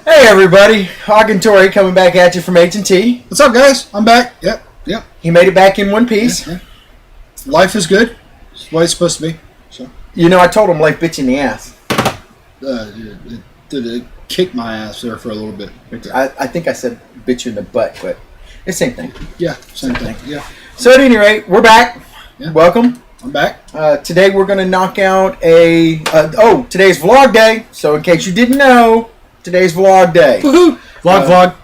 Hey everybody, Hawk Tory coming back at you from H&T. What's up, guys? I'm back. Yep. He made it back in one piece. Yeah. Life is good. It's the way it's supposed to be. So, You know, I told him life bit you in the ass. it kicked my ass there for a little bit. I think I said bit you in the butt, but it's the same thing. Yeah, same thing. Yeah. So at any rate, we're back. Yeah. Welcome. I'm back. Today we're going to knock out today's vlog day. So in case you didn't know, today's vlog day. Woohoo! Vlog.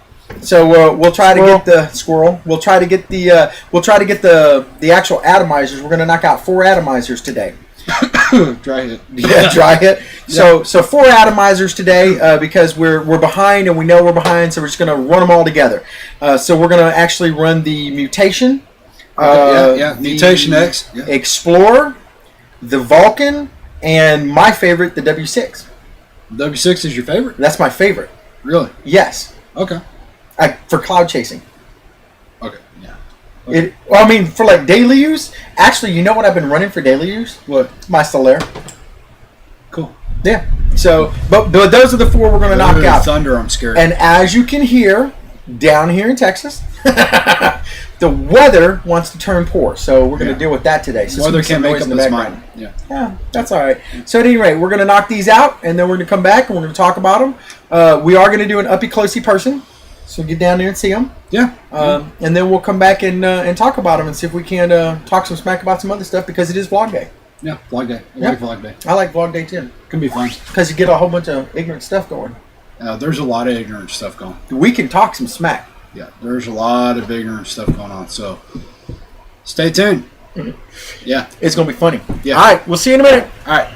So we'll try to get the squirrel. We'll try to get the actual atomizers. We're going to knock out 4 atomizers today. Dry hit. Yeah, dry hit. So 4 atomizers today because we're behind and we know we're behind. So we're just going to run them all together. So we're going to actually run the Mutation. Mutation X. Yeah. Explorer, the Vulcan, and my favorite, the W6. W6 is your favorite? That's my favorite. Really? Yes. Okay. For cloud chasing. Okay. Yeah. Okay. For like daily use. Actually, you know what I've been running for daily use? What? My Solaire. Cool. Yeah. So, but those are the 4 we're going to knock out. Thunder, I'm scared. And as you can hear, down here in Texas, the weather wants to turn poor. So we're going to deal with that today. So weather can't make up its mind. Yeah, that's all right. So at any rate, we're going to knock these out, and then we're going to come back, and we're going to talk about them. We are going to do an uppy-closey person. So get down there and see them. Yeah. And then we'll come back and talk about them and see if we can talk some smack about some other stuff because it is vlog day. Yeah, vlog day. I like vlog day. I like vlog day too. Can be fun. Because you get a whole bunch of ignorant stuff going. There's a lot of ignorant stuff going. We can talk some smack. Yeah, there's a lot of ignorant stuff going on. So stay tuned. Yeah. It's going to be funny. Yeah. All right, we'll see you in a minute. All right.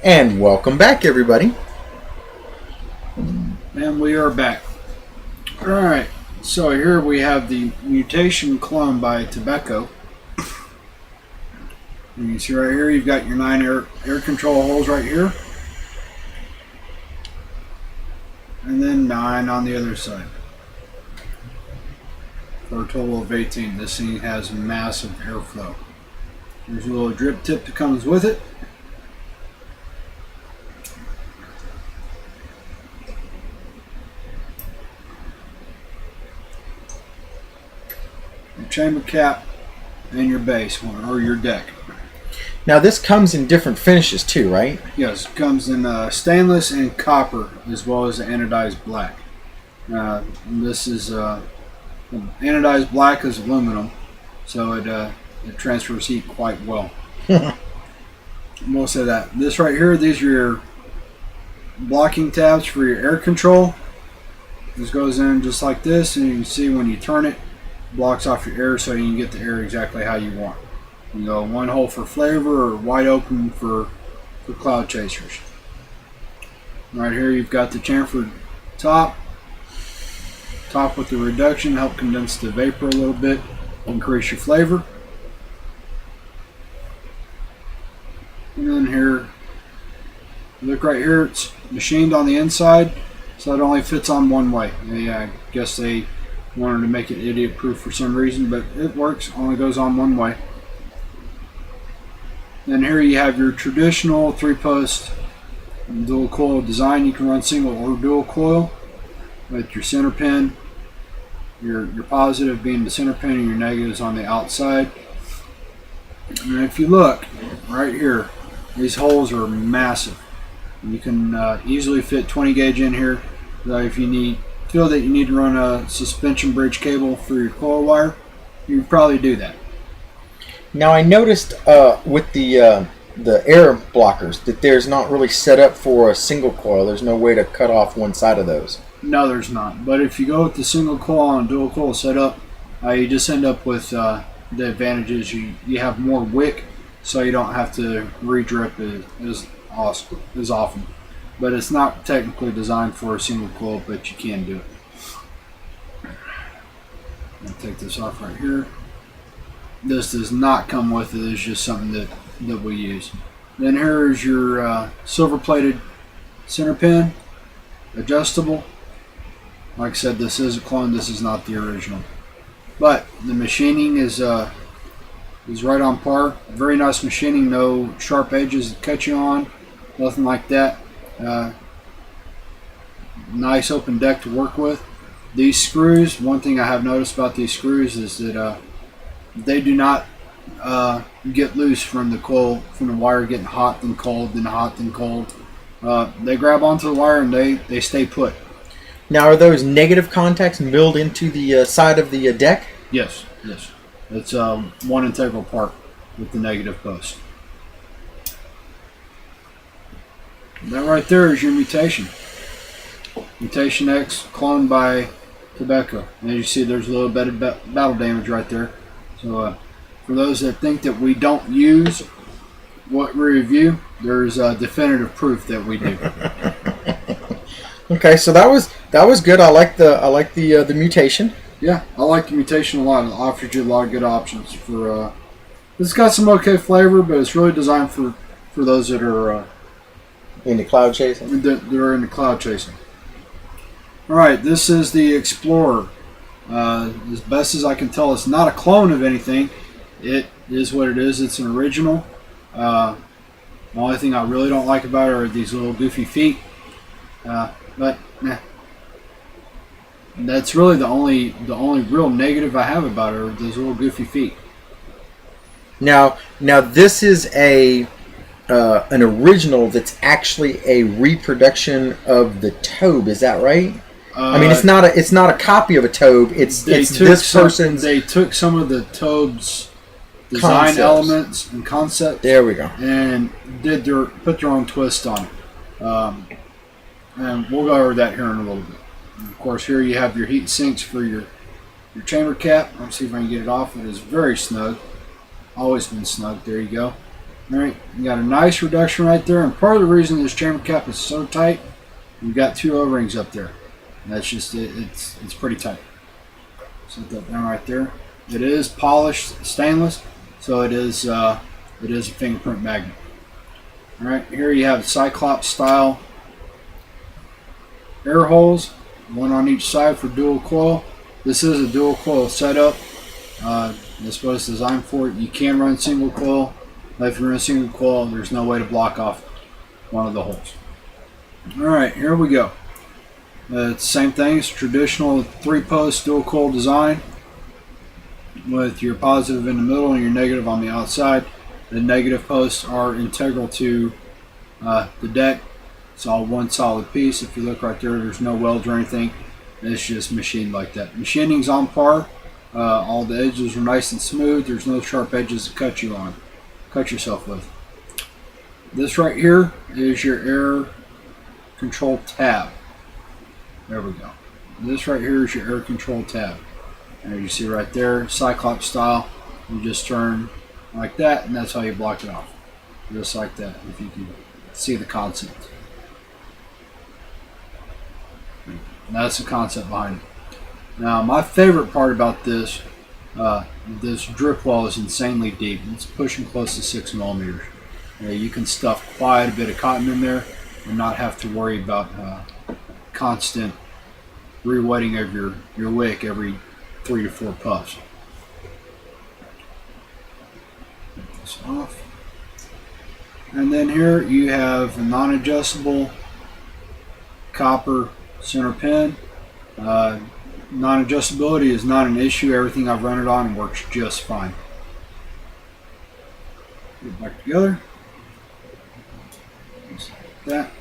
And welcome back, everybody. And we are back. All right. So here we have the Mutation clone by Tobacco. You can see right here, you've got your 9 air control holes right here. And then 9 on the other side. For a total of 18. This thing has massive airflow. There's a little drip tip that comes with it. Your chamber cap and your base or your deck. Now this comes in different finishes too, right? Yes, it comes in stainless and copper as well as anodized black. This is anodized black is aluminum, so it transfers heat quite well. We'll say that. This right here, these are your blocking tabs for your air control. This goes in just like this, and you can see when you turn it, blocks off your air so you can get the air exactly how you want. You go 1 hole for flavor or wide open for cloud chasers. Right here you've got the chamfered top with the reduction, help condense the vapor a little bit, increase your flavor. And then here, look right here, it's machined on the inside, so it only fits on one way. Yeah, I guess they wanted to make it idiot proof for some reason, but it works, only goes on one way. Then here you have your traditional 3-post dual coil design. You can run single or dual coil with your center pin, your positive being the center pin and your negatives on the outside. And if you look right here, these holes are massive. You can easily fit 20 gauge in here. If you feel that you need to run a suspension bridge cable for your coil wire, you can probably do that. Now I noticed with the air blockers that there's not really set up for a single coil. There's no way to cut off one side of those. No, there's not. But if you go with the single coil and dual coil setup, you just end up with the advantages. You have more wick, so you don't have to re-drip as often. But it's not technically designed for a single coil, but you can do it. I'll take this off right here. This does not come with it. It's just something that we use. Then here is your silver-plated center pin, adjustable. Like I said, this is a clone. This is not the original. But the machining is right on par. Very nice machining. No sharp edges that cut you on. Nothing like that. nice open deck to work with. These screws, one thing I have noticed about these screws is that they do not get loose from the coil, from the wire getting hot then cold, then hot then cold. They grab onto the wire and they stay put. Now, are those negative contacts milled into the side of the deck? Yes, yes. It's one integral part with the negative post. That right there is your Mutation. Mutation X, cloned by Tobacco. And as you see, there's a little bit of battle damage right there. So for those that think that we don't use what we review, there's definitive proof that we do. Okay, so that was good. I like the Mutation. Yeah, I like the Mutation a lot. It offers you a lot of good options for. It's got some okay flavor, but it's really designed for those that are in the cloud chasing. They're in the cloud chasing. All right, this is the Explorer. As best as I can tell, it's not a clone of anything. It is what it is. It's an original. The only thing I really don't like about it are these little goofy feet. But that's really the only real negative I have about it are those little goofy feet. Now this is an original that's actually a reproduction of the Tobe. Is that right? I mean, it's not a copy of a Tobe. They took some of the Tobe's design elements and concepts. There we go. And put their own twist on it. And we'll go over that here in a little bit. And of course, here you have your heat sinks for your chamber cap. Let's see if I can get it off. It is very snug. Always been snug. There you go. All right, you got a nice reduction right there. And part of the reason this chamber cap is so tight, you've got two O-rings up there. And that's just it. It's pretty tight. Set that down right there. It is polished stainless, so it is a fingerprint magnet. All right, here you have Cyclops style air holes, one on each side for dual coil. This is a dual coil setup. That's what it's designed for. You can run single coil, but if you run single coil, there's no way to block off one of the holes. All right, here we go. It's the same thing. It's traditional 3-post dual coil design with your positive in the middle and your negative on the outside. The negative posts are integral to the deck. It's all one solid piece. If you look right there, there's no welds or anything. It's just machined like that. Machining's on par. All the edges are nice and smooth. There's no sharp edges to cut yourself with. This right here is your air control tab. There we go. This right here is your air control tab. And as you see right there, Cyclops style, you just turn like that, and that's how you block it off. Just like that, if you can see the concept. And that's the concept behind it. Now, my favorite part about this drip well is insanely deep. It's pushing close to 6 millimeters. You can stuff quite a bit of cotton in there and not have to worry about constant re-wetting of your wick every 3 to 4 puffs. Take this off. And then here you have a non-adjustable copper center pin. Non-adjustability is not an issue. Everything I've run it on works just fine. Get it back together. Just like that.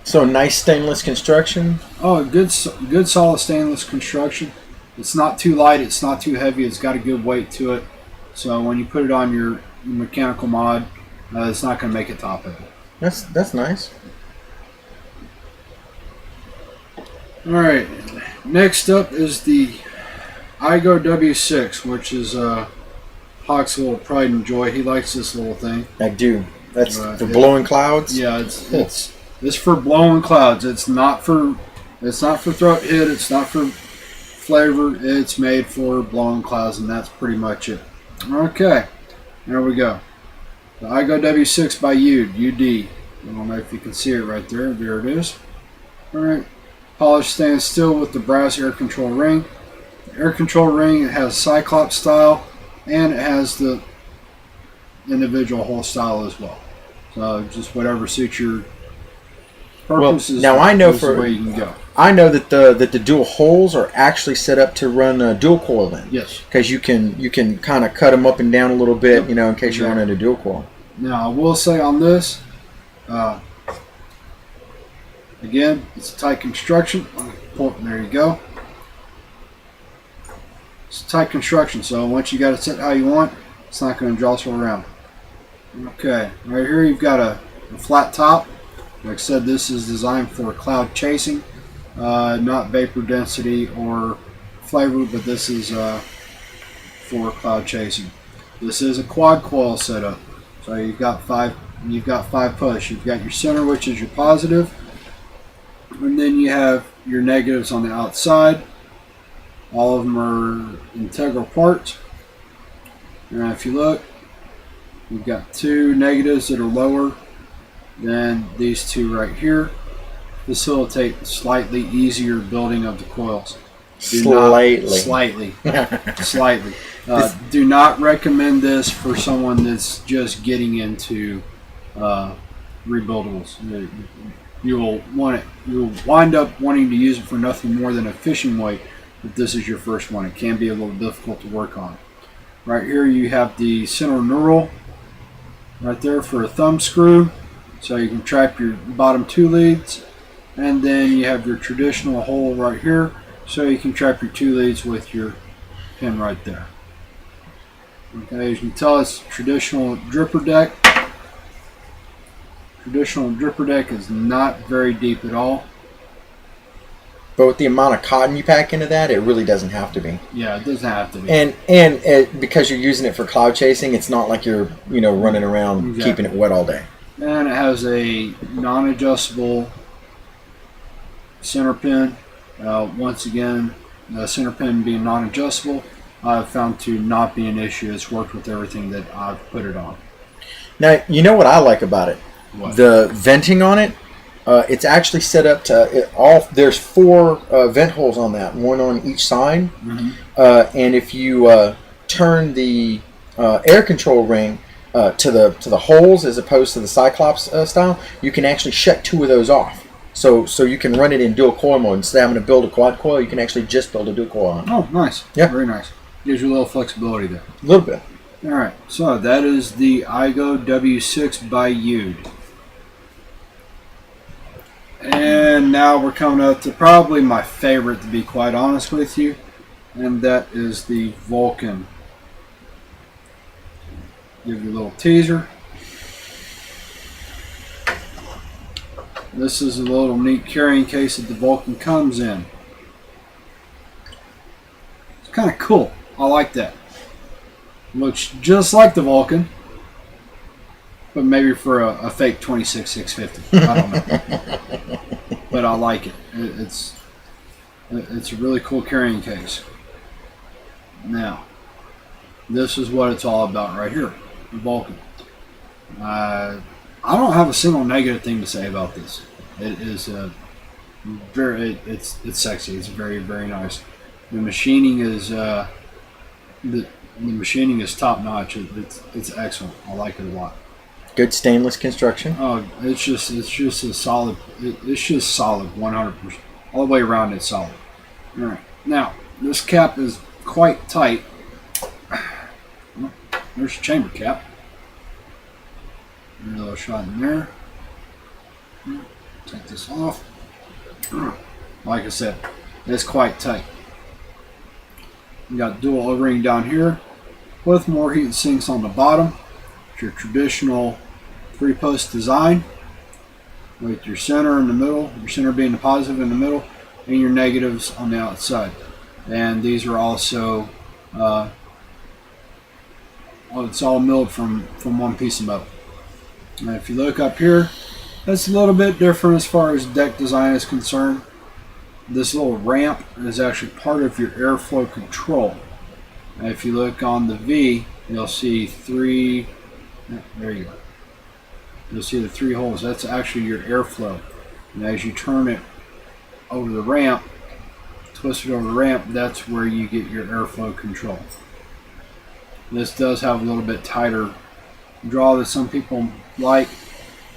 So nice stainless construction. Oh, good solid stainless construction. It's not too light. It's not too heavy. It's got a good weight to it. So when you put it on your mechanical mod, it's not going to make it top heavy. That's nice. All right. Next up is the iGo W6, which is Hawk's little pride and joy. He likes this little thing. I do. That's for blowing clouds. Yeah, it's for blowing clouds. It's not for throat hit. It's not for flavor. It's made for blowing clouds, and that's pretty much it. Okay, there we go. The iGo W6 by UD. I don't know if you can see it right there. There it is. All right. Polished stainless steel with the brass air control ring. The air control ring, it has Cyclops style, and it has the individual hole style as well. So just whatever suits purpose is now I know is the way you can go. I know that the dual holes are actually set up to run a dual coil then. Yes. Because you can kind of cut them up and down a little bit, you know, in case you're running a dual coil. Now, I will say on this, again, it's a tight construction. There you go. It's a tight construction, so once you got it set how you want, it's not going to jostle around. Okay, right here you've got a flat top. Like I said, this is designed for cloud chasing, not vapor density or flavor, but this is for cloud chasing. This is a quad coil setup, so you've got five push. You've got your center, which is your positive, and then you have your negatives on the outside. All of them are integral parts. And if you look, you've got two negatives that are lower than these two right here. Facilitate slightly easier building of the coils. Slightly. Do not recommend this for someone that's just getting into rebuildables. You will wind up wanting to use it for nothing more than a fishing weight. If this is your first one, it can be a little difficult to work on. Right here you have the center knurl right there for a thumb screw, so you can trap your bottom two leads, and then you have your traditional hole right here, so you can trap your two leads with your pin right there. Okay, as you can tell, it's traditional dripper deck. Traditional dripper deck is not very deep at all. But with the amount of cotton you pack into that, it really doesn't have to be. Yeah, it doesn't have to be. And because you're using it for cloud chasing, it's not like you're running around keeping it wet all day. And it has a non-adjustable center pin. Once again, the center pin being non-adjustable, I've found to not be an issue. It's worked with everything that I've put it on. Now, you know what I like about it? What? The venting on it. It's actually set up to there's four vent holes on that, one on each side. Mm-hmm. And if you turn the air control ring to the holes as opposed to the Cyclops style, you can actually shut two of those off. So you can run it in dual coil mode. Instead of having to build a quad coil, you can actually just build a dual coil on it. Oh, nice. Yeah. Very nice. Gives you a little flexibility there. A little bit. All right. So that is the iGo W6 by Ude. And now we're coming up to probably my favorite, to be quite honest with you, and that is the Vulcan. Give you a little teaser. This is a little neat carrying case that the Vulcan comes in. It's kind of cool. I like that. Looks just like the Vulcan, but maybe for a fake 26650. I don't know. But I like it. It's a really cool carrying case. Now, this is what it's all about right here, the Vulcan. I don't have a single negative thing to say about this. It is it's sexy. It's very, very nice. The machining is the machining is top notch. It's excellent. I like it a lot. Good stainless construction. Oh, it's just a solid. It's just solid, 100%. All the way around, it's solid. All right. Now, this cap is quite tight. There's a chamber cap. A little shot in there. Take this off. Like I said, it's quite tight. You got dual O-ring down here with more heat sinks on the bottom. It's your traditional 3-post design with your center in the middle, your center being the positive in the middle, and your negatives on the outside. And these are also it's all milled from one piece of metal. And if you look up here, that's a little bit different as far as deck design is concerned. This little ramp is actually part of your airflow control. And if you look on the V, you'll see three. There you go. You'll see the 3 holes. That's actually your airflow. And as you turn it over the ramp, twist it over the ramp, that's where you get your airflow control. This does have a little bit tighter draw that some people like.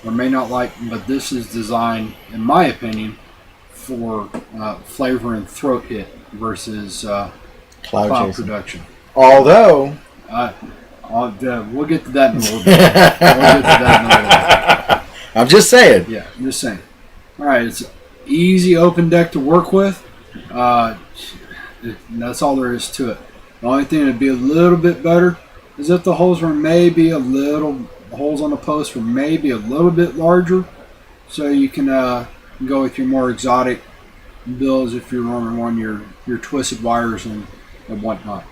or may not like, but this is designed, in my opinion, for flavor and throat hit versus cloud production. Although, we'll get to that in a little bit. I'm just saying. Yeah, I'm just saying. All right, it's an easy open deck to work with. That's all there is to it. The only thing that'd be a little bit better is if the holes were maybe the holes on the post were maybe a little bit larger, so you can go with your more exotic builds if you're running your twisted wires and whatnot.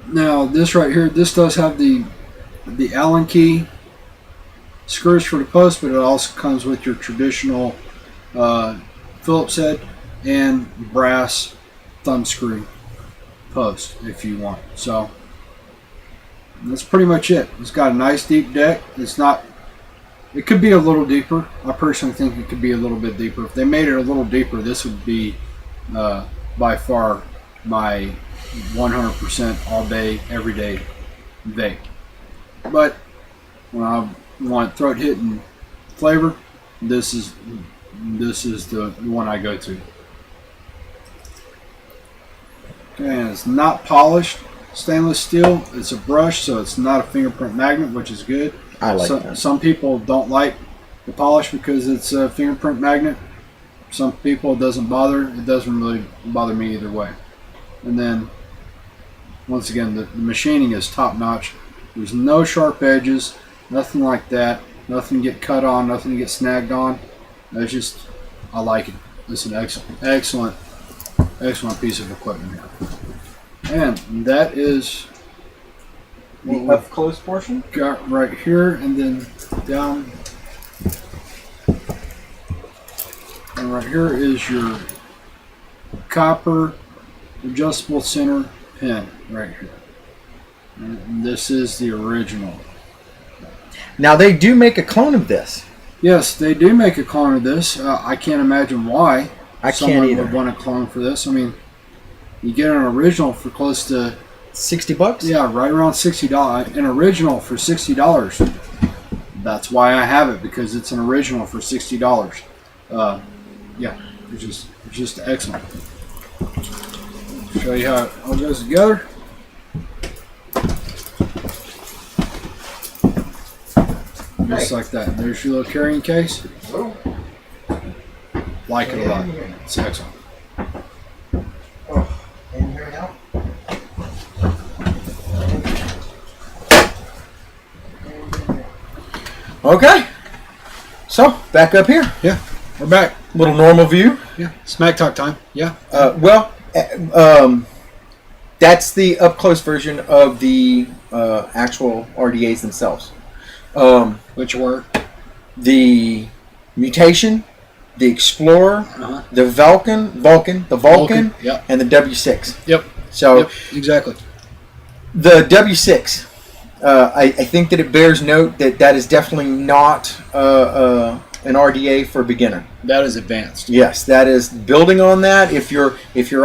Now this right here, this does have the Allen key screws for the post, but it also comes with your traditional Phillips head and brass thumb screw post if you want. So that's pretty much it. It's got a nice deep deck. It could be a little deeper. I personally think it could be a little bit deeper. If they made it a little deeper, this would be by far my 100% all day, every day vape. But when I want throat hitting flavor, this is the one I go to. Okay, and it's not polished stainless steel. It's a brush, so it's not a fingerprint magnet, which is good. I like that. Some people don't like the polish because it's a fingerprint magnet. Some people it doesn't bother. It doesn't really bother me either way. And then once again, the machining is top notch. There's no sharp edges, nothing like that. Nothing to get cut on, nothing to get snagged on. It's just, I like it. It's an excellent piece of equipment here. And that is The up close portion? got right here, and then down. And right here is your copper adjustable center pin right here. And this is the original. Now they do make a clone of this. Yes, they do make a clone of this. I can't imagine why Can't either. would want a clone for this. I mean, you get an original for close to $60? yeah, right around $60. An original for $60. That's why I have it, because it's an original for $60. Yeah, it's just excellent. Show you how it all goes together. Just like that. There's your little carrying case. Like it a lot. It's excellent. Oh, in here now? Okay. So, back up here. Yeah, we're back. Little normal view. Yeah, smack talk time. Yeah. That's the up close version of the actual RDAs themselves. Which were? The Mutation, the Explorer, the Vulcan, Yep. and the W6. Yep. So Yep, exactly. the W6, I think that it bears note that is definitely not an RDA for a beginner. That is advanced. Yes, that is building on that. If you're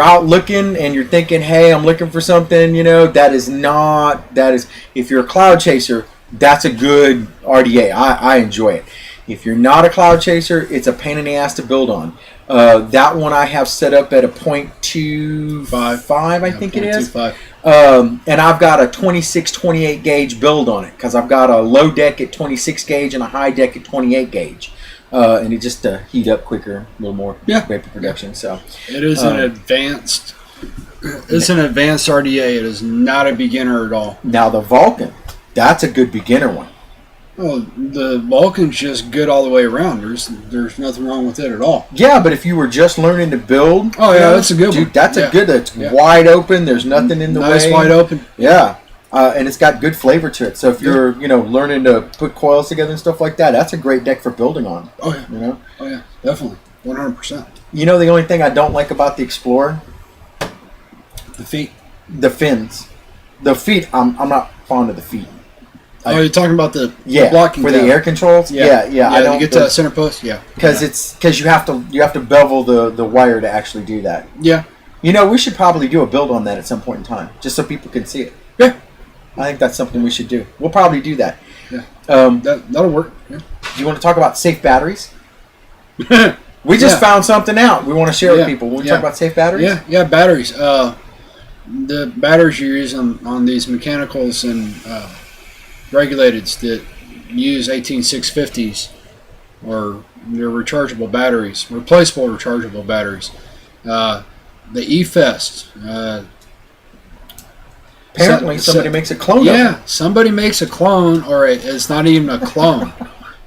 out looking and you're thinking, hey, I'm looking for something, that is if you're a cloud chaser, that's a good RDA. I enjoy it. If you're not a cloud chaser, it's a pain in the ass to build on. That one I have set up at a 0.25, I think it is. 0.25. And I've got a 26-28 gauge build on it because I've got a low deck at 26 gauge and a high deck at 28 gauge. And it just heat up quicker, a little more vapor production. So it is an advanced. It's an advanced RDA. It is not a beginner at all. Now the Vulcan, that's a good beginner one. Oh, the Vulcan's just good all the way around. There's nothing wrong with it at all. Yeah, but if you were just learning to build, that's a good one. Dude, that's a good. It's wide open. There's nothing in the way. Nice wide open. Yeah, and it's got good flavor to it. So if you're learning to put coils together and stuff like that, that's a great deck for building on. Oh yeah. Oh yeah, definitely, 100%. The only thing I don't like about the Explorer, the feet, the fins, the feet. I'm not fond of the feet. You're talking about the blocking for the air controls. Yeah. I don't get to that center post. Yeah, because you have to bevel the wire to actually do that. Yeah. We should probably do a build on that at some point in time, just so people can see it. Yeah. I think that's something we should do. We'll probably do that. Yeah. Um, That'll work. Yeah. Do you want to talk about safe batteries? We just found something out. We want to share with people. We want to talk about safe batteries? Yeah, batteries. The batteries you use on these mechanicals and regulateds that use 18650s, or they're rechargeable batteries, replaceable rechargeable batteries. The E-Fest. Apparently, somebody makes a clone of Yeah, somebody makes a clone, or it's not even a clone.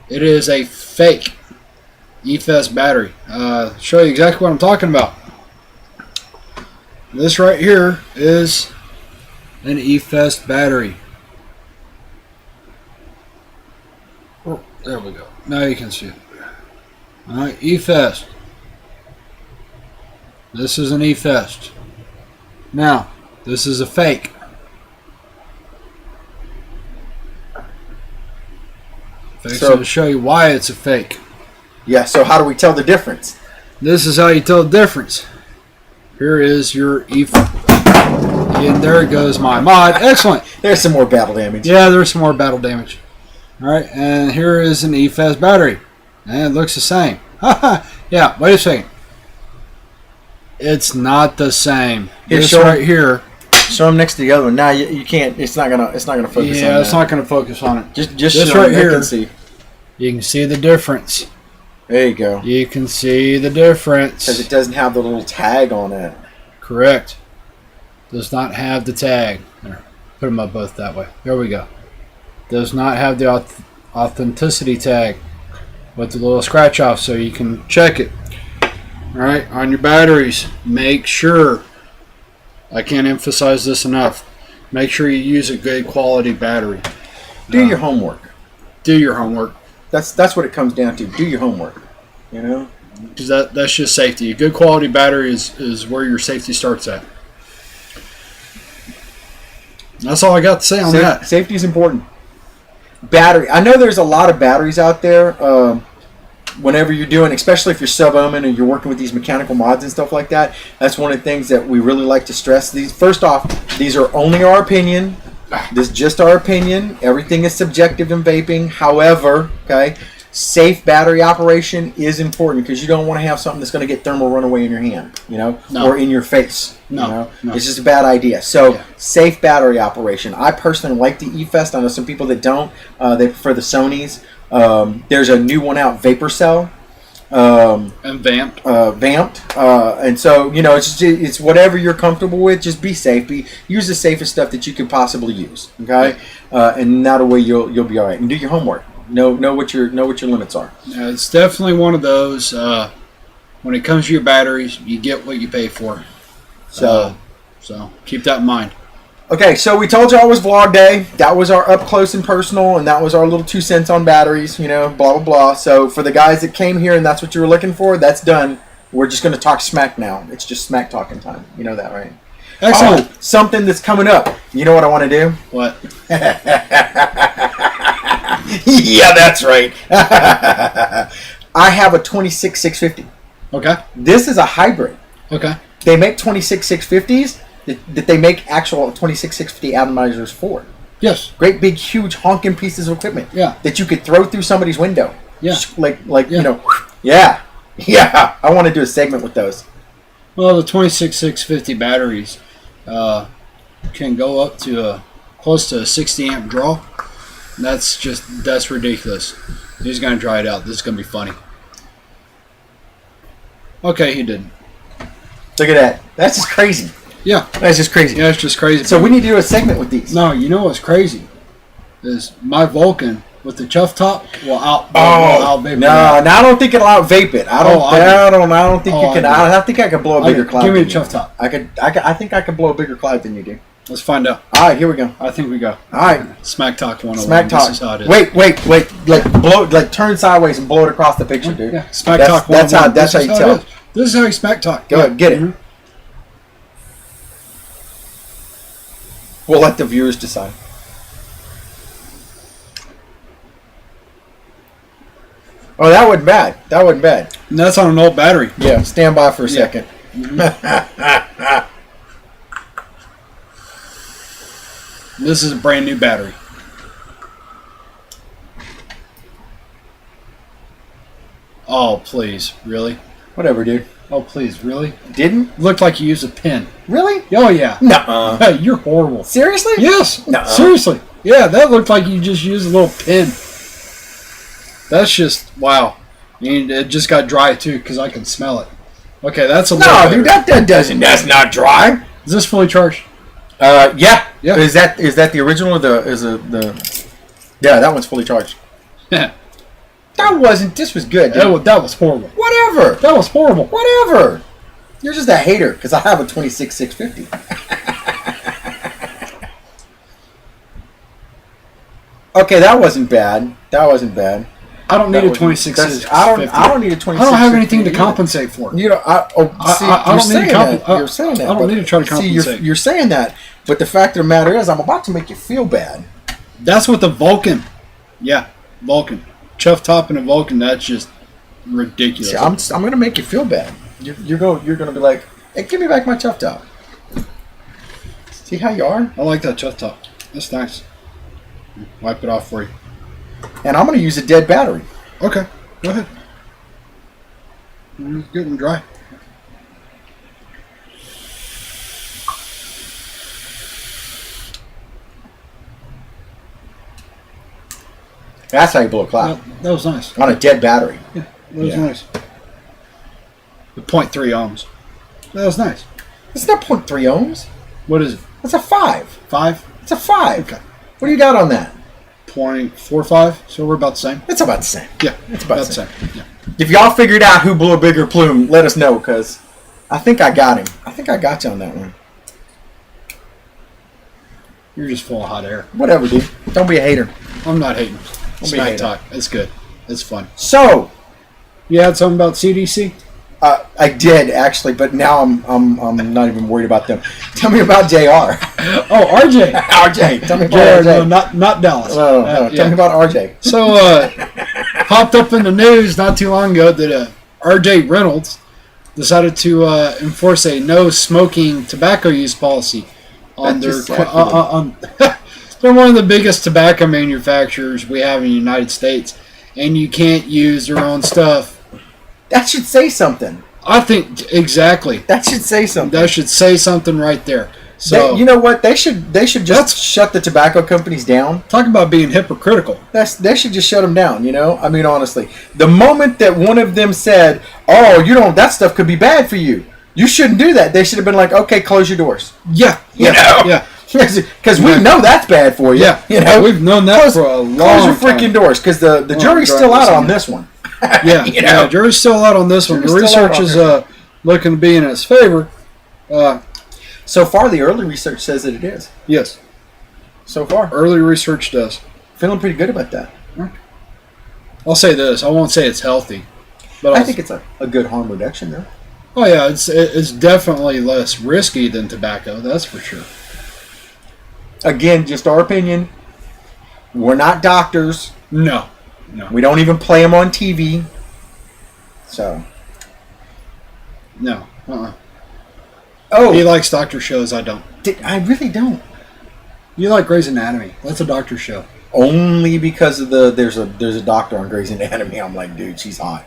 It is a fake E-Fest battery. Show you exactly what I'm talking about. This right here is an E-Fest battery. Oh, there we go. Now you can see it. Alright, E-Fest. This is an E-Fest. Now, this is a fake. So to show you why it's a fake. Yeah, so how do we tell the difference? This is how you tell the difference. Here is your and there goes my mod. Excellent. There's some more battle damage. Yeah, there's some more battle damage. Alright, and here is an E-Fest battery. And it looks the same. Yeah, wait a second. It's not the same. This right here. Show them next to the other one. Now you can't. It's not gonna focus on that. Yeah, it's not gonna focus on it. Just this show right them. here. Can see. You can see the difference. There you go. You can see the difference. Because it doesn't have the little tag on it. Correct. Does not have the tag. There, put them up both that way. There we go. Does not have the authenticity tag with the little scratch off, so you can check it. All right, on your batteries, make sure. I can't emphasize this enough. Make sure you use a good quality battery. Do your homework. Do your homework. That's what it comes down to. Do your homework. You know? Because that's just safety. A good quality battery is where your safety starts at. That's all I got to say on that. Safety is important. Battery. I know there's a lot of batteries out there. Whenever you're doing, especially if you're sub-ohming and you're working with these mechanical mods and stuff like that, that's one of the things that we really like to stress. First off, these are only our opinion. This is just our opinion. Everything is subjective in vaping. However, okay, safe battery operation is important because you don't want to have something that's going to get thermal runaway in your hand, or in your face. No. It's just a bad idea. So, safe battery operation. I personally like the E-Fest. I know some people that don't. They prefer the Sonys. There's a new one out, Vapor Cell. And Vamped. And so, it's whatever you're comfortable with. Just be safe. Use the safest stuff that you could possibly use. Okay, and that way you'll be all right. And do your homework. Know what your limits are. Yeah, it's definitely one of those. When it comes to your batteries, you get what you pay for. So keep that in mind. Okay, so we told y'all it was vlog day. That was our up close and personal, and that was our little 2 cents on batteries, blah, blah, blah. So for the guys that came here and that's what you were looking for, that's done. We're just going to talk smack now. It's just smack talking time. You know that, right? Excellent. Oh, something that's coming up. You know what I want to do? What? Yeah, that's right. I have a 26650. Okay. This is a hybrid. Okay. They make 26650s. That they make actual 26650 atomizers for. Yes. Great big huge honking pieces of equipment. Yeah. That you could throw through somebody's window. Yeah. Yeah. Yeah. I want to do a segment with those. Well, the 26650 batteries can go up to close to a 60 amp draw. That's ridiculous. He's gonna try it out. This is gonna be funny. Okay, he didn't. Look at that. That's just crazy. Yeah. That's just crazy. Yeah, it's just crazy. So we need to do a segment with these. No, you know what's crazy? Is my Vulcan with the chuff top will out vape. No, I don't think it'll out vape it. I don't think you can. I think I could blow a bigger cloud. Give me a chuff top. I think I could blow a bigger cloud than you do. Let's find out. All right, here we go. I think we go. All right. Smack talk 101. Smack talk. This is how it is. Wait. Turn sideways and blow it across the picture, dude. Yeah. Smack talk 101. That's how you tell. This is how you smack talk. Go ahead, get it. Mm-hmm. We'll let the viewers decide. Oh, that wasn't bad. And that's on an old battery. Yeah, stand by for a second. Mm-hmm. This is a brand new battery. Oh, please. Really? Whatever, dude. Oh, please. Really? Didn't? Looked like you used a pen. Really? Oh, yeah. Nuh-uh. You're horrible. Seriously? Yes. Nuh-uh. Seriously. Yeah, that looked like you just used a little pen. That's just, wow. And it just got dry, too, because I can smell it. Okay, that's a little No, better. dude, that doesn't. That's not dry. Is this fully charged? Yeah. Yeah. Is that the original or the? Yeah, that one's fully charged. Yeah. That wasn't. This was good, dude. That was horrible. Whatever. That was horrible. Whatever. You're just a hater because I have a 26650. Okay, that wasn't bad. That wasn't bad. I don't need That a wasn't- 26. I don't need a 26. I don't have anything to compensate for. You know, I don't need to You're saying that. I don't need to try to compensate. See, you're saying that, but the fact of the matter is, I'm about to make you feel bad. That's what the Vulcan. Yeah, Vulcan. Chuff top and a Vulcan. That's just ridiculous. See, I'm gonna make you feel bad. You're gonna be like, hey, give me back my chuff top. See how you are? I like that chuff top. That's nice. Wipe it off for you. And I'm gonna use a dead battery. Okay, go ahead. It's good and dry. That's how you blow a cloud. That was nice. On a dead battery. Yeah, that was Yeah. nice. The 0.3 ohms. That was nice. It's not 0.3 ohms. What is it? It's a 5. 5? It's a 5. Okay. What do you got on that? 0.45. So we're about the same. It's about the same. Yeah, It's about the same. Yeah. If y'all figured out who blew a bigger plume, let us know, because I think I got him. I think I got you on that one. You're just full of hot air. Whatever, dude. Don't be a hater. I'm not hating. be a Smack hater. talk. It's good. It's fun. So, You had something about CDC? I did actually, but now I'm not even worried about them. Tell me about JR. Oh, RJ. RJ. Tell me about JR, RJ. no, not Dallas. No, tell Yeah. me about RJ. So, popped up in the news not too long ago that RJ Reynolds decided to enforce a no smoking tobacco use policy on That's their just sad for them. on. They're one of the biggest tobacco manufacturers we have in the United States, and you can't use their own stuff. That should say something. I think exactly. That should say something. That should say something right there. So You know what? They should just shut the tobacco companies down. talk about being hypocritical. They should just shut them down. You know, I mean, honestly, the moment that one of them said, "Oh, that stuff could be bad for you. You shouldn't do that," they should have been like, "Okay, close your doors." Yeah, You know? yeah, Because we know that's bad for you. yeah. You know, We've known that for a long close your time. freaking doors, because the jury's still out on this one. Yeah, You know? yeah. Jury's still out on this one. The Jury's still out research on is this looking to be in its favor. So far, the early research says that it is. Yes, So far, early research does. feeling pretty good about that. I'll say this. I won't say it's healthy, but I think it's a good harm reduction, though. oh yeah, it's definitely less risky than tobacco. That's for sure. Again, just our opinion. We're not doctors. No. We don't even play them on TV. So. No. Oh, He likes doctor shows. I don't. I really don't. You like Grey's Anatomy. That's a doctor show. Only because of there's a doctor on Grey's Anatomy. I'm like, dude, she's hot.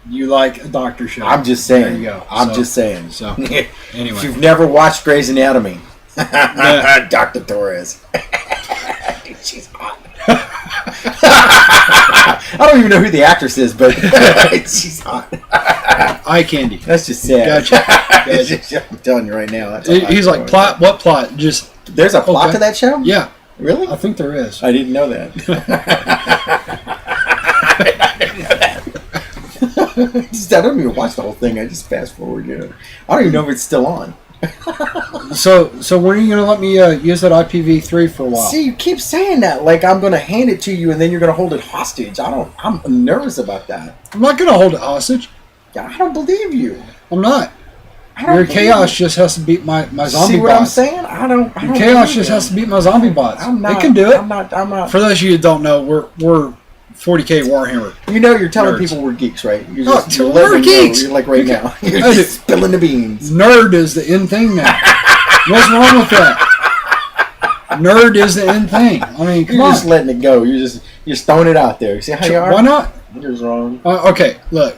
You like a doctor show. I'm just saying. There you go. I'm just saying. So, If anyway. you've never watched Grey's Anatomy, Yeah. Dr. Torres. Dude, she's hot. I don't even know who the actress is, but she's hot. Eye candy. That's just sad. Gotcha. I'm telling you right now. That's He's like, plot? What plot? Just, There's a plot Okay. to that show? yeah. Really? I think there is. I didn't know that. I don't even watch the whole thing. I just fast forward. I don't even know if it's still on. So when are you going to let me use that IPv3 for a while? See, you keep saying that like I'm going to hand it to you and then you're going to hold it hostage. I'm nervous about that. I'm not going to hold it hostage. I don't believe you. I'm not. I don't Your believe chaos you. just has to beat my zombie See what I'm bots. saying? I don't Your chaos believe just you. has to beat my zombie bots. I'm not. It can do it. I'm not. For those of you who don't know, we're 40K Warhammer. You're telling Nerds. people we're geeks, right? You're Oh, you're we're letting them know. geeks. You're like right now. You're Hey, just spilling the beans. Nerd is the in thing now. What's wrong with that? Nerd is the in thing. I mean, come You're on. just letting it go. You're just throwing it out there. You see how you are? Why not? You're just wrong. Okay, look.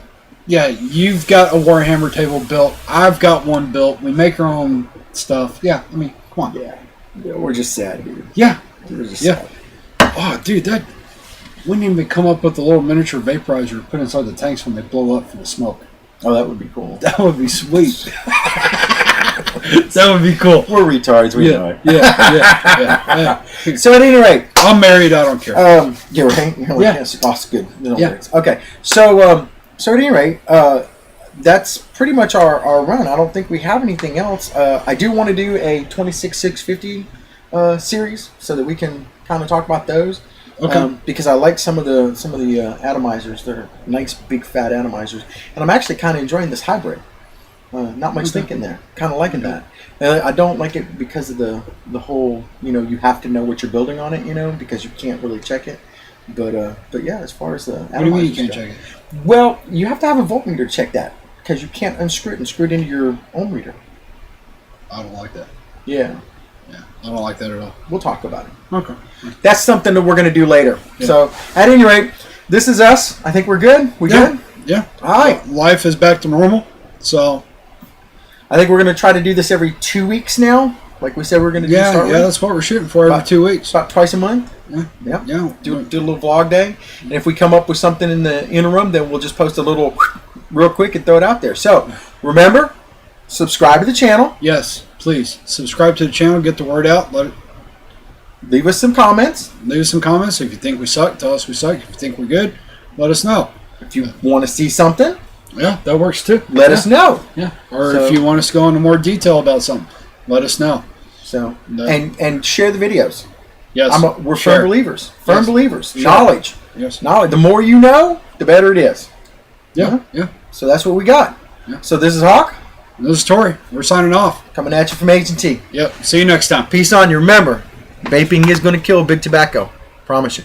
Yeah, you've got a Warhammer table built. I've got one built. We make our own stuff. Yeah, I mean, come on. Yeah, we're just sad, dude. Yeah. We're just Yeah. sad. Oh, dude, that wouldn't even come up with the little miniature vaporizer to put inside the tanks when they blow up from the smoke. Oh, that would be cool. That would be sweet. That would be cool. We're retards, we know it. Yeah. So at any rate, I'm married. I don't care. yeah, right. You're like, Yeah. yes, that's good. No Yeah. worries. Okay, so so at any rate, that's pretty much our run. I don't think we have anything else. I do want to do a 26650 series so that we can kind of talk about those. Okay. Because I like some of the atomizers. They're nice, big, fat atomizers, and I'm actually kind of enjoying this hybrid. Not much thinking there. Kind of liking that. I don't like it because of the whole, you have to know what you're building on it, because you can't really check it. But yeah, as far as the atomizers What do you mean you can't check it? Well, you have to have a voltmeter to check that because you can't unscrew it and screw it into your ohm meter. I don't like that. Yeah. Yeah, I don't like that at all. We'll talk about it. Okay. That's something that we're going to do later. Yeah. So, at any rate, this is us. I think we're good. We good? Yeah. All right. Life is back to normal. So. I think we're going to try to do this every 2 weeks now. Like we said we're going to do. Yeah, that's what we're shooting for every 2 weeks. About twice a month. Yeah. Yep. Yeah. Do a little vlog day. And if we come up with something in the interim, then we'll just post a little real quick and throw it out there. So, remember, subscribe to the channel. Yes, please. Subscribe to the channel. Get the word out. Leave us some comments. Leave us some comments. If you think we suck, tell us we suck. If you think we're good, let us know. If you want to see something, yeah, that works too. Let us know. Yeah. Or if you want us to go into more detail about something, let us know. So and share the videos. Yes. We're firm believers. Firm believers. Sure. Knowledge. Yes. Knowledge. The more you know, the better it is. Yeah. Yeah. So that's what we got. Yeah. So this is Hawk. This is Tory. We're signing off. Coming at you from H&T. Yep. See you next time. Peace on you. Remember, vaping is going to kill big tobacco. Promise you.